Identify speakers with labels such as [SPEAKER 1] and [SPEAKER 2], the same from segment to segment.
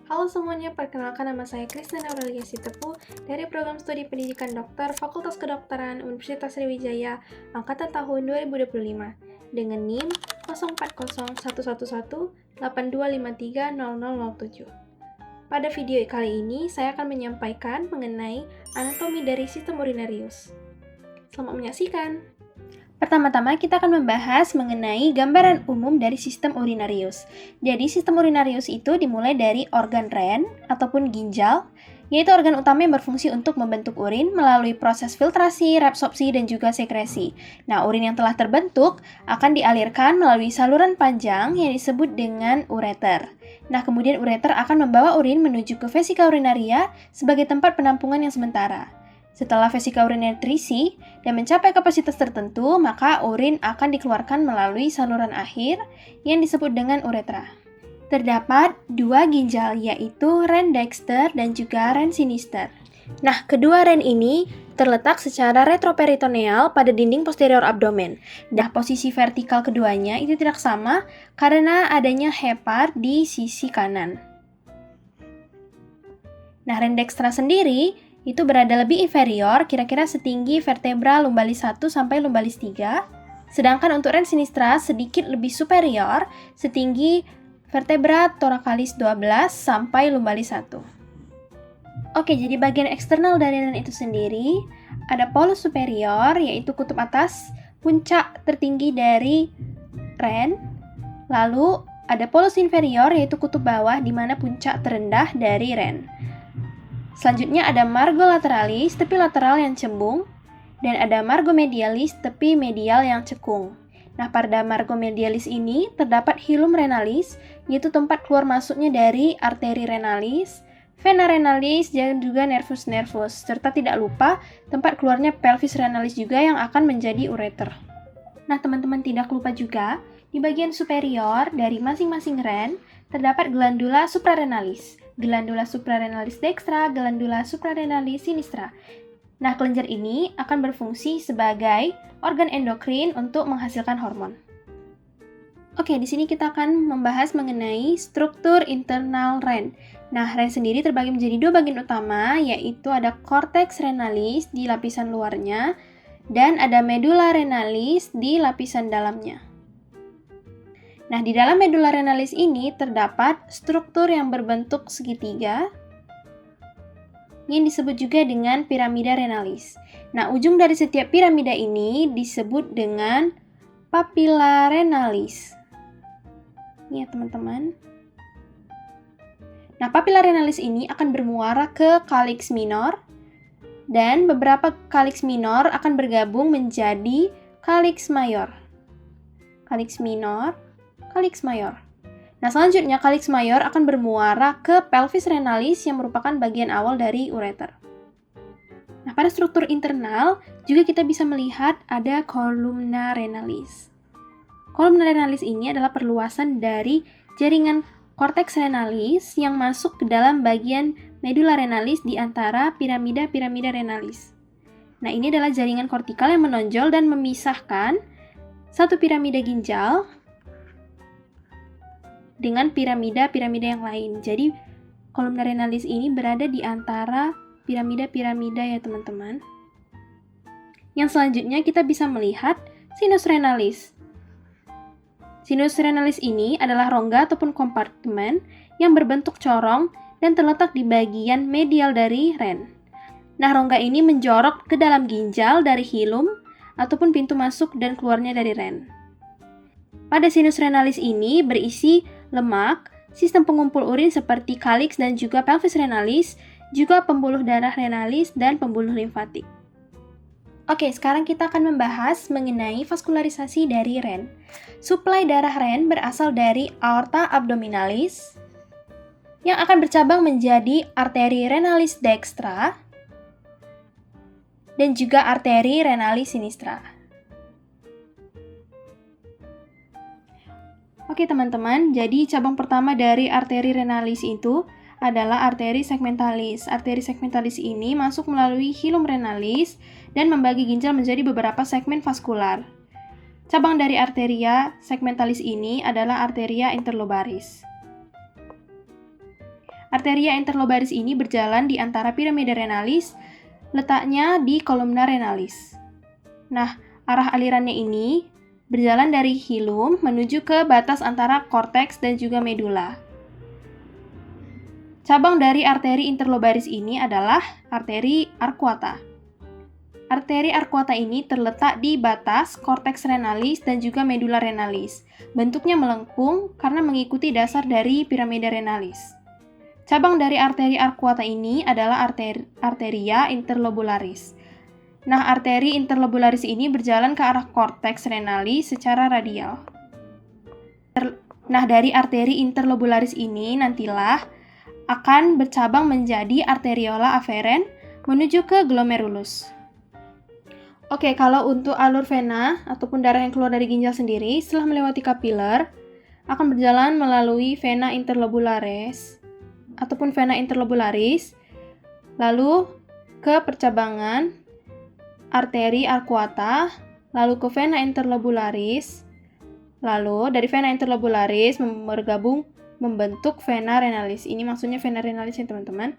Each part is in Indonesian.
[SPEAKER 1] Halo semuanya, perkenalkan nama saya Kristina Aurelia Sitepu dari Program Studi Pendidikan Dokter Fakultas Kedokteran Universitas Sriwijaya Angkatan tahun 2025 dengan NIM 04011182530007. Pada video kali ini, saya akan menyampaikan mengenai anatomi dari sistem urinarius. Selamat menyaksikan! Pertama-tama kita akan membahas mengenai gambaran umum dari sistem urinarius. Jadi sistem urinarius itu dimulai dari organ ren ataupun ginjal, yaitu organ utama yang berfungsi untuk membentuk urin melalui proses filtrasi, reabsorpsi, dan juga sekresi. Nah, urin yang telah terbentuk akan dialirkan melalui saluran panjang yang disebut dengan ureter. Nah, kemudian ureter akan membawa urin menuju ke vesika urinaria sebagai tempat penampungan yang sementara. Setelah vesika urinaria terisi dan mencapai kapasitas tertentu, maka urin akan dikeluarkan melalui saluran akhir yang disebut dengan uretra. Terdapat dua ginjal, yaitu ren dexter dan juga ren sinister. Nah, kedua ren ini terletak secara retroperitoneal pada dinding posterior abdomen. Nah, posisi vertikal keduanya itu tidak sama karena adanya hepar di sisi kanan. Nah, ren dextra sendiri itu berada lebih inferior, kira-kira setinggi vertebra lumbalis 1 sampai lumbalis 3. Sedangkan untuk ren sinistra sedikit lebih superior, setinggi vertebra thoracalis 12 sampai lumbalis 1. Oke, jadi bagian eksternal dari ren itu sendiri, ada polus superior, yaitu kutub atas, puncak tertinggi dari ren. Lalu ada polus inferior, yaitu kutub bawah, di mana puncak terendah dari ren. Selanjutnya ada margo lateralis, tepi lateral yang cembung, dan ada margo medialis, tepi medial yang cekung. Nah, pada margo medialis ini terdapat hilum renalis, yaitu tempat keluar masuknya dari arteri renalis, vena renalis, dan juga nervus nervus, serta tidak lupa tempat keluarnya pelvis renalis juga yang akan menjadi ureter. Nah, teman-teman tidak lupa juga, di bagian superior dari masing-masing ren terdapat glandula suprarenalis, glandula suprarenalis dextra, glandula suprarenalis sinistra. Nah, kelenjar ini akan berfungsi sebagai organ endokrin untuk menghasilkan hormon. Oke, di sini kita akan membahas mengenai struktur internal ren. Nah, ren sendiri terbagi menjadi dua bagian utama, yaitu ada cortex renalis di lapisan luarnya, dan ada medulla renalis di lapisan dalamnya. Nah, di dalam medulla renalis ini terdapat struktur yang berbentuk segitiga yang disebut juga dengan piramida renalis. Nah, ujung dari setiap piramida ini disebut dengan papilla renalis. Ini ya, teman-teman. Nah, papilla renalis ini akan bermuara ke calyx minor dan beberapa calyx minor akan bergabung menjadi calyx mayor. Calyx minor, calyx mayor. Nah, selanjutnya calyx mayor akan bermuara ke pelvis renalis yang merupakan bagian awal dari ureter. Nah, pada struktur internal juga kita bisa melihat ada columna renalis. Columna renalis ini adalah perluasan dari jaringan cortex renalis yang masuk ke dalam bagian medulla renalis di antara piramida-piramida renalis. Nah, ini adalah jaringan kortikal yang menonjol dan memisahkan satu piramida ginjal dengan piramida-piramida yang lain. Jadi, kolumna renalis ini berada di antara piramida-piramida ya, teman-teman. Yang selanjutnya kita bisa melihat sinus renalis. Sinus renalis ini adalah rongga ataupun kompartemen yang berbentuk corong dan terletak di bagian medial dari ren. Nah, rongga ini menjorok ke dalam ginjal dari hilum ataupun pintu masuk dan keluarnya dari ren. Pada sinus renalis ini berisi lemak, sistem pengumpul urin seperti calyx dan juga pelvis renalis, juga pembuluh darah renalis dan pembuluh limfatik. Oke, sekarang kita akan membahas mengenai vaskularisasi dari ren. Suplai darah ren berasal dari aorta abdominalis yang akan bercabang menjadi arteri renalis dextra dan juga arteri renalis sinistra. Oke teman-teman, jadi cabang pertama dari arteri renalis itu adalah arteri segmentalis. Arteri segmentalis ini masuk melalui hilum renalis dan membagi ginjal menjadi beberapa segmen vaskular. Cabang dari arteria segmentalis ini adalah arteria interlobaris. Arteria interlobaris ini berjalan di antara piramida renalis, letaknya di kolumna renalis. Nah, arah alirannya ini berjalan dari hilum menuju ke batas antara korteks dan juga medula. Cabang dari arteri interlobaris ini adalah arteri arcuata. Arteri arcuata ini terletak di batas korteks renalis dan juga medula renalis. Bentuknya melengkung karena mengikuti dasar dari piramida renalis. Cabang dari arteri arcuata ini adalah arteria interlobularis. Nah, arteri interlobularis ini berjalan ke arah korteks renalis secara radial. Nah, dari arteri interlobularis ini nantilah akan bercabang menjadi arteriola aferen menuju ke glomerulus. Oke, kalau untuk alur vena ataupun darah yang keluar dari ginjal sendiri, setelah melewati kapiler, akan berjalan melalui vena interlobularis ataupun vena interlobularis, lalu ke percabangan arteri arcuata, lalu ke vena interlobularis, lalu dari vena interlobularis bergabung membentuk vena renalis. Ini maksudnya vena renalis ya teman-teman.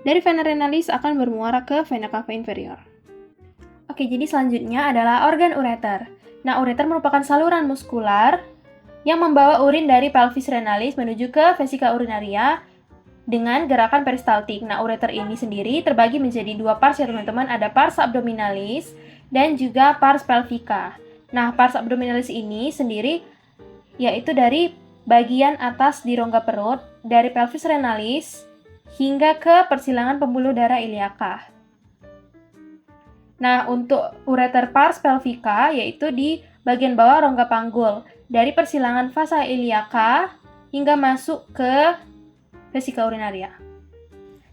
[SPEAKER 1] Dari vena renalis akan bermuara ke vena cava inferior. Oke, jadi selanjutnya adalah organ ureter. Nah, ureter merupakan saluran muskular yang membawa urin dari pelvis renalis menuju ke vesika urinaria dengan gerakan peristaltik. Nah, ureter ini sendiri terbagi menjadi dua pars ya teman-teman. Ada pars abdominalis dan juga pars pelvica. Nah, pars abdominalis ini sendiri yaitu dari bagian atas di rongga perut, dari pelvis renalis hingga ke persilangan pembuluh darah iliaka. Nah, untuk ureter pars pelvica yaitu di bagian bawah rongga panggul, dari persilangan vasa iliaka hingga masuk ke vesika urinaria.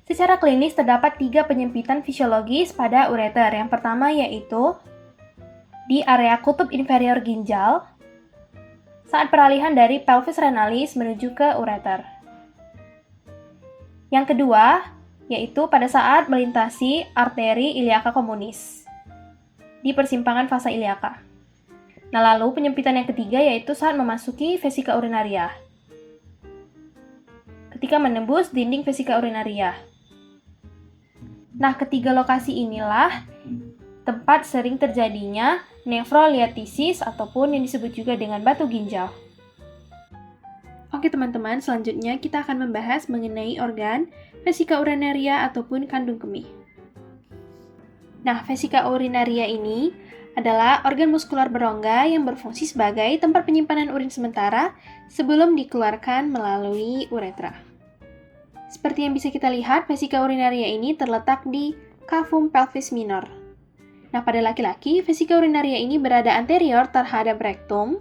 [SPEAKER 1] Secara klinis terdapat 3 penyempitan fisiologis pada ureter. Yang pertama yaitu di area kutub inferior ginjal saat peralihan dari pelvis renalis menuju ke ureter. Yang kedua yaitu pada saat melintasi arteri iliaka communis di persimpangan vasa iliaka. Nah, lalu penyempitan yang ketiga yaitu saat memasuki vesika urinaria, ketika menembus dinding vesika urinaria. Nah, ketiga lokasi inilah tempat sering terjadinya nefroliatisis ataupun yang disebut juga dengan batu ginjal. Oke teman-teman, selanjutnya kita akan membahas mengenai organ vesika urinaria ataupun kandung kemih. Nah, vesika urinaria ini adalah organ muskular berongga yang berfungsi sebagai tempat penyimpanan urin sementara sebelum dikeluarkan melalui uretra. Seperti yang bisa kita lihat, vesika urinaria ini terletak di cavum pelvis minor. Nah, pada laki-laki, vesika urinaria ini berada anterior terhadap rektum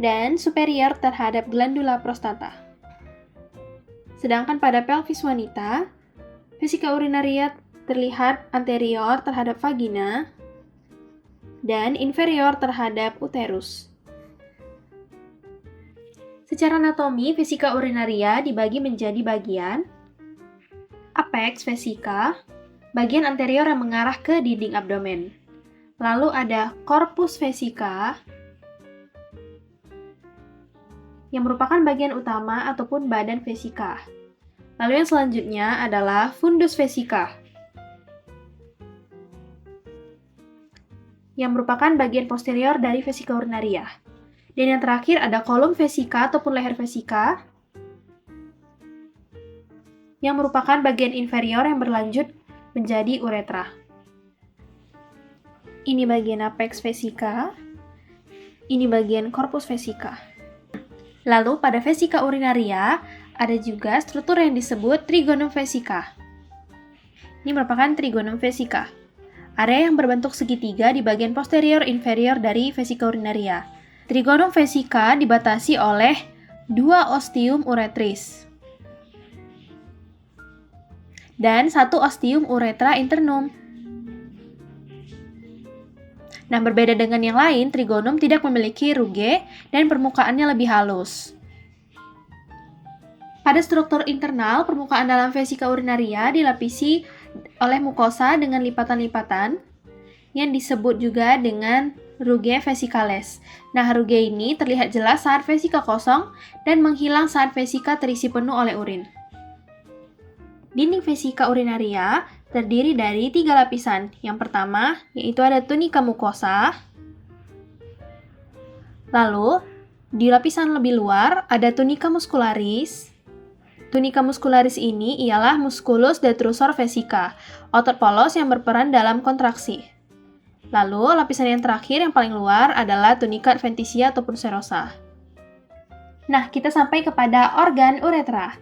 [SPEAKER 1] dan superior terhadap glandula prostata. Sedangkan pada pelvis wanita, vesika urinaria terlihat anterior terhadap vagina dan inferior terhadap uterus. Secara anatomi, vesika urinaria dibagi menjadi bagian apex vesika, bagian anterior yang mengarah ke dinding abdomen. Lalu ada corpus vesika, yang merupakan bagian utama ataupun badan vesika. Lalu yang selanjutnya adalah fundus vesika, yang merupakan bagian posterior dari vesika urinaria. Dan yang terakhir ada kolum vesika ataupun leher vesika, yang merupakan bagian inferior yang berlanjut menjadi uretra. Ini bagian apex vesika, ini bagian corpus vesika. Lalu pada vesika urinaria ada juga struktur yang disebut trigonum vesika. Ini merupakan trigonum vesika, area yang berbentuk segitiga di bagian posterior inferior dari vesika urinaria. Trigonum vesika dibatasi oleh 2 ostium uretris dan 1 ostium uretra internum. Nah, berbeda dengan yang lain, trigonum tidak memiliki ruge dan permukaannya lebih halus. Pada struktur internal, permukaan dalam vesika urinaria dilapisi oleh mukosa dengan lipatan-lipatan yang disebut juga dengan ruge vesicales. Nah, ruge ini terlihat jelas saat vesika kosong dan menghilang saat vesika terisi penuh oleh urin. Dinding vesika urinaria terdiri dari 3 lapisan. Yang pertama, yaitu ada tunika mukosa. Lalu, di lapisan lebih luar ada tunika muscularis. Tunika muscularis ini ialah musculus detrusor vesica, otot polos yang berperan dalam kontraksi. Lalu, lapisan yang terakhir yang paling luar adalah tunika adventitia ataupun serosa. Nah, kita sampai kepada organ uretra.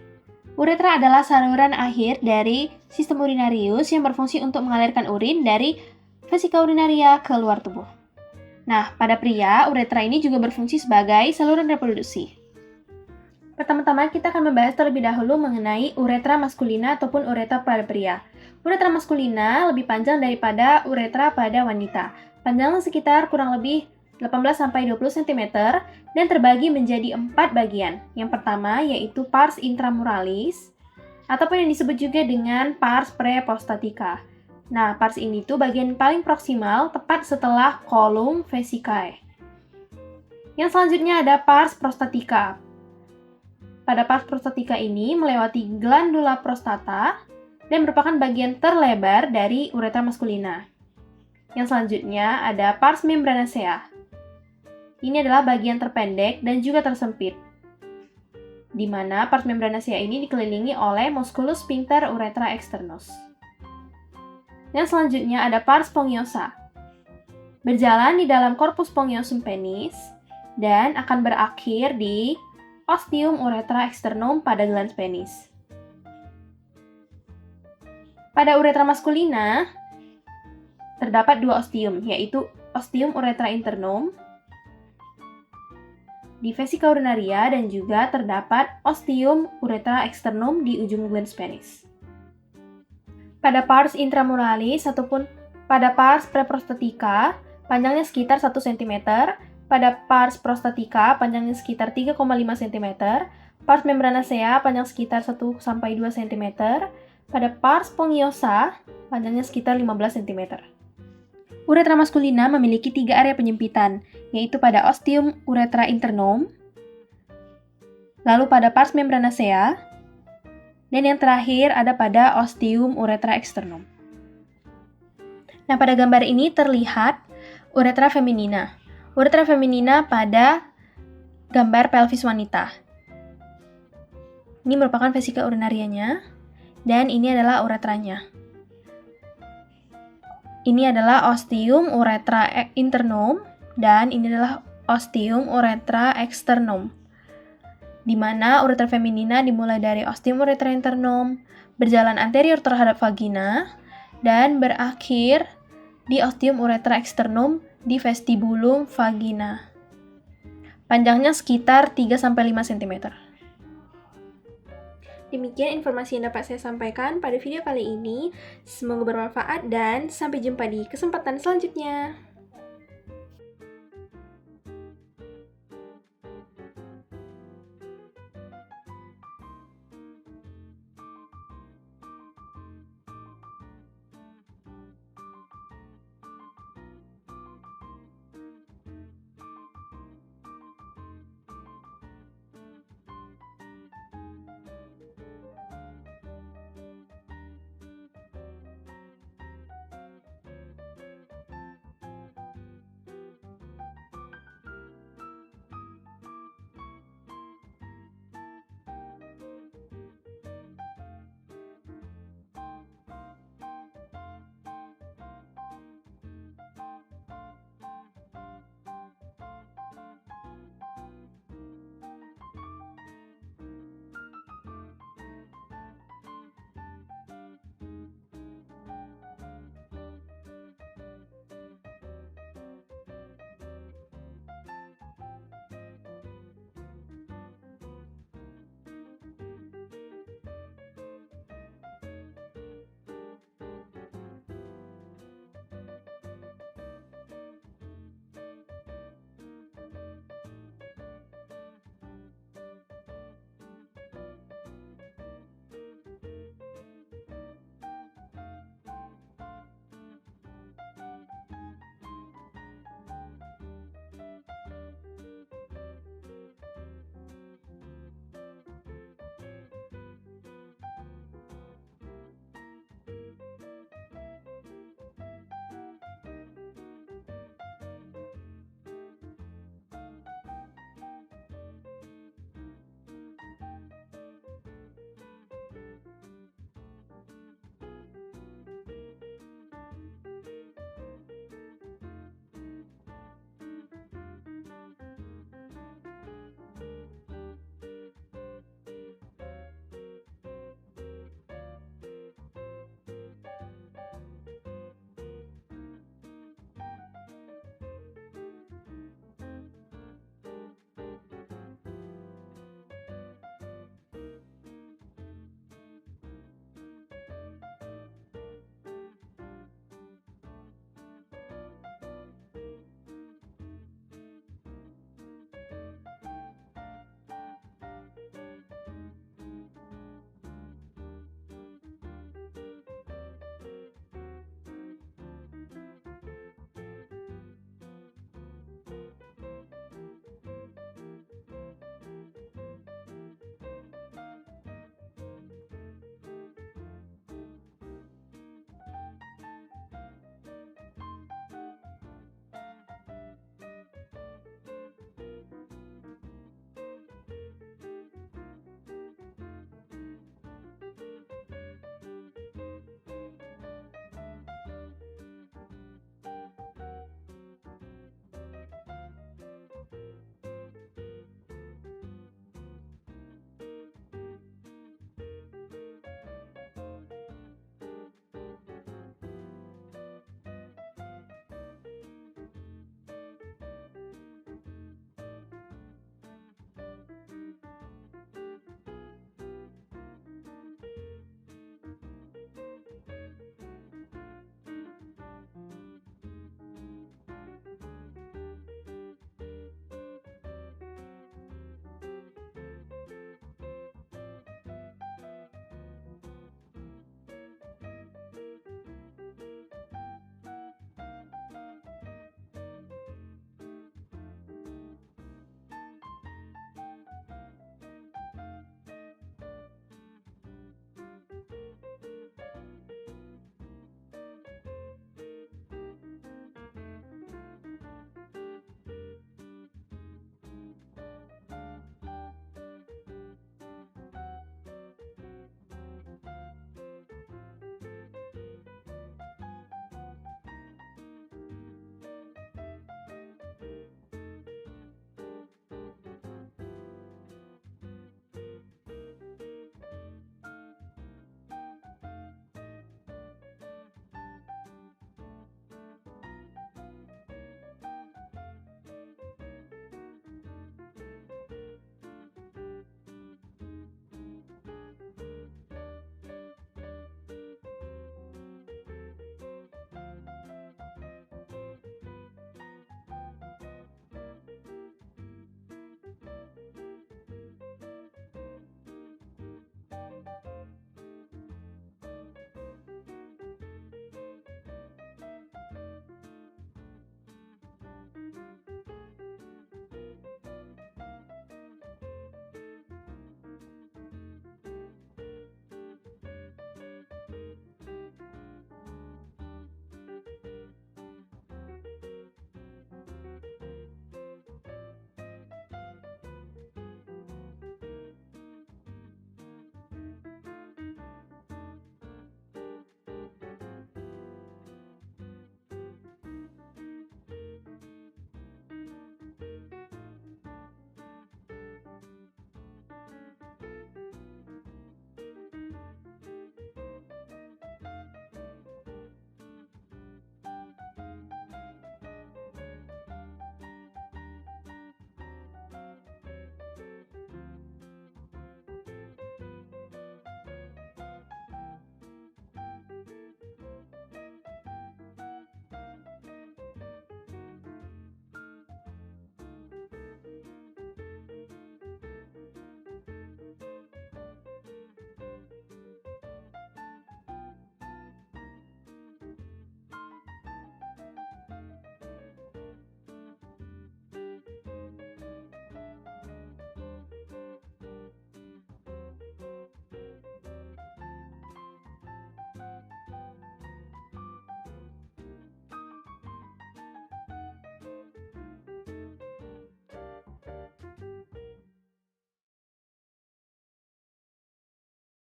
[SPEAKER 1] Uretra adalah saluran akhir dari sistem urinarius yang berfungsi untuk mengalirkan urin dari vesika urinaria ke luar tubuh. Nah, pada pria, uretra ini juga berfungsi sebagai saluran reproduksi. Pertama-tama, kita akan membahas terlebih dahulu mengenai uretra maskulina ataupun uretra pada pria. Uretra maskulina lebih panjang daripada uretra pada wanita. Panjangnya sekitar kurang lebih 18-20 cm dan terbagi menjadi 4 bagian. Yang pertama yaitu pars intramuralis ataupun yang disebut juga dengan pars preprostatica. Nah, pars ini tuh bagian paling proksimal tepat setelah kolum vesicae. Yang selanjutnya ada pars prostatica. Pada pars prostatica ini melewati glandula prostata dan merupakan bagian terlebar dari uretra maskulina. Yang selanjutnya ada pars membranacea. Ini adalah bagian terpendek dan juga tersempit, di mana pars membranacea ini dikelilingi oleh musculus sphincter uretra externus. Yang selanjutnya ada pars spongiosa. Berjalan di dalam corpus spongiosum penis dan akan berakhir di ostium uretra externum pada glans penis. Pada uretra maskulina, terdapat 2 ostium, yaitu ostium uretra internum di vesika urinaria dan juga terdapat ostium uretra externum di ujung glans penis. Pada pars intramuralis ataupun pada pars preprostatica, panjangnya sekitar 1 cm, pada pars prostatica panjangnya sekitar 3,5 cm, pars membranacea panjang sekitar 1-2 cm, pada pars spongiosa, panjangnya sekitar 15 cm. Uretra maskulina memiliki 3 area penyempitan, yaitu pada ostium uretra internum, lalu pada pars membranacea, dan yang terakhir ada pada ostium uretra externum. Nah, pada gambar ini terlihat uretra feminina. Uretra feminina pada gambar pelvis wanita. Ini merupakan vesika urinarianya, dan ini adalah uretranya. Ini adalah ostium uretra internum, dan ini adalah ostium uretra externum, di mana uretra feminina dimulai dari ostium uretra internum, berjalan anterior terhadap vagina, dan berakhir di ostium uretra externum di vestibulum vagina. Panjangnya sekitar 3-5 cm. Demikian informasi yang dapat saya sampaikan pada video kali ini. Semoga bermanfaat dan sampai jumpa di kesempatan selanjutnya.